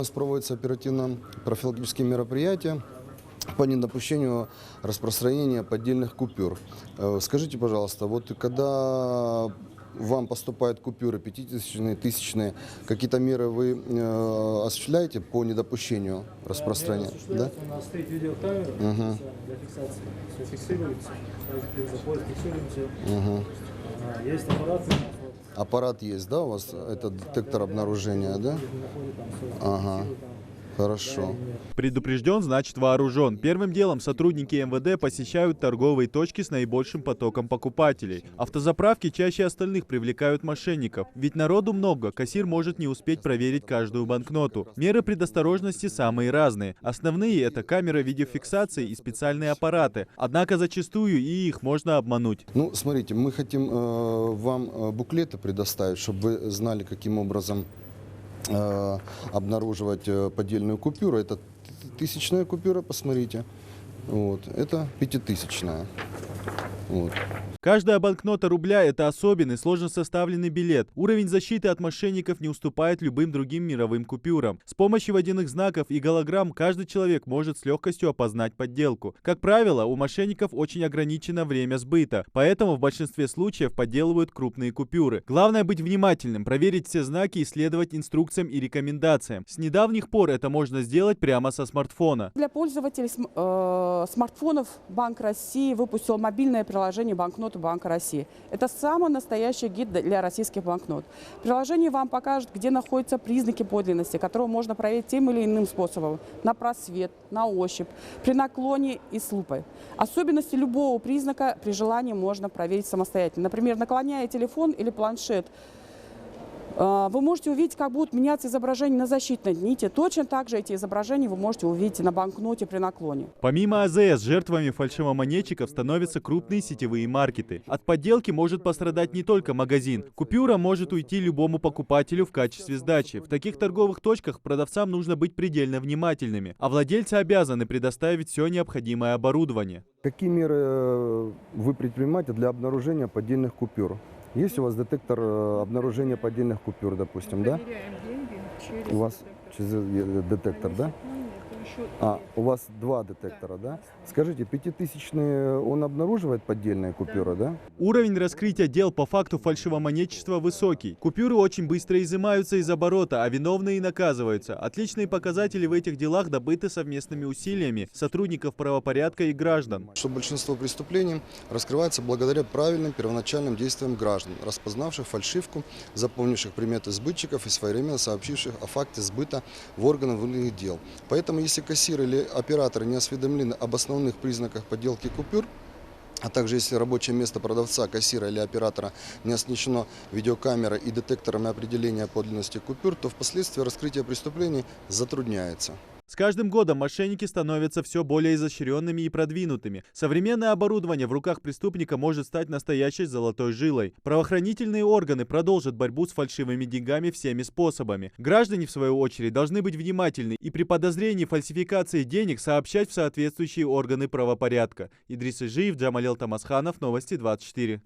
У нас проводятся оперативно-профилактические мероприятия по недопущению распространения поддельных купюр. Скажите, пожалуйста, вот когда вам поступают купюры 5000-е, 1000-е, какие-то меры вы осуществляете по недопущению распространения? Да? У нас стоит видеокамера специально для фиксации. Все фиксируется, при заходе фиксируем все. Есть аппарат у нас. Аппарат есть, да, у вас? Это детектор обнаружения, да? Ага. Хорошо. Предупрежден, значит вооружен. Первым делом сотрудники МВД посещают торговые точки с наибольшим потоком покупателей. Автозаправки чаще остальных привлекают мошенников. Ведь народу много, кассир может не успеть проверить каждую банкноту. Меры предосторожности самые разные. Основные – это камеры видеофиксации и специальные аппараты. Однако зачастую и их можно обмануть. Ну, смотрите, мы хотим вам буклеты предоставить, чтобы вы знали, каким образом обнаруживать поддельную купюру. Это 1000-я купюра, посмотрите. Вот. Это 5000-я. Вот. Каждая банкнота рубля – это особенный, сложно составленный билет. Уровень защиты от мошенников не уступает любым другим мировым купюрам. С помощью водяных знаков и голограмм каждый человек может с легкостью опознать подделку. Как правило, у мошенников очень ограничено время сбыта, поэтому в большинстве случаев подделывают крупные купюры. Главное быть внимательным, проверить все знаки и следовать инструкциям и рекомендациям. С недавних пор это можно сделать прямо со смартфона. Для пользователей смартфонов Банк России выпустил мобильное приложение «Банкноты Банка России». Это самый настоящий гид для российских банкнот. Приложение вам покажет, где находятся признаки подлинности, которые можно проверить тем или иным способом. На просвет, на ощупь, при наклоне и с лупой. Особенности любого признака при желании можно проверить самостоятельно. Например, наклоняя телефон или планшет, вы можете увидеть, как будут меняться изображения на защитной нити. Точно так же эти изображения вы можете увидеть на банкноте при наклоне. Помимо АЗС, жертвами фальшивомонетчиков становятся крупные сетевые маркеты. От подделки может пострадать не только магазин. Купюра может уйти любому покупателю в качестве сдачи. В таких торговых точках продавцам нужно быть предельно внимательными, а владельцы обязаны предоставить все необходимое оборудование. Какие меры вы предпринимаете для обнаружения поддельных купюр? Есть у вас детектор обнаружения поддельных купюр, допустим, да? У вас через детектор, да? У вас 2 детектора, да? Скажите, 5000-й он обнаруживает поддельные купюры, да? Уровень раскрытия дел по факту фальшивомонетчества высокий. Купюры очень быстро изымаются из оборота, а виновные наказываются. Отличные показатели в этих делах добыты совместными усилиями сотрудников правопорядка и граждан. Что большинство преступлений раскрывается благодаря правильным первоначальным действиям граждан, распознавших фальшивку, запомнивших приметы сбытчиков и своевременно сообщивших о факте сбыта в органы внутренних дел. Поэтому, если кассир или оператор не осведомлены об основных признаках подделки купюр, а также если рабочее место продавца, кассира или оператора не оснащено видеокамерой и детекторами определения подлинности купюр, то впоследствии раскрытие преступлений затрудняется. С каждым годом мошенники становятся все более изощренными и продвинутыми. Современное оборудование в руках преступника может стать настоящей золотой жилой. Правоохранительные органы продолжат борьбу с фальшивыми деньгами всеми способами. Граждане, в свою очередь, должны быть внимательны и при подозрении фальсификации денег сообщать в соответствующие органы правопорядка. Идрис Ижиев, Джамалел Тамасханов, Новости 24.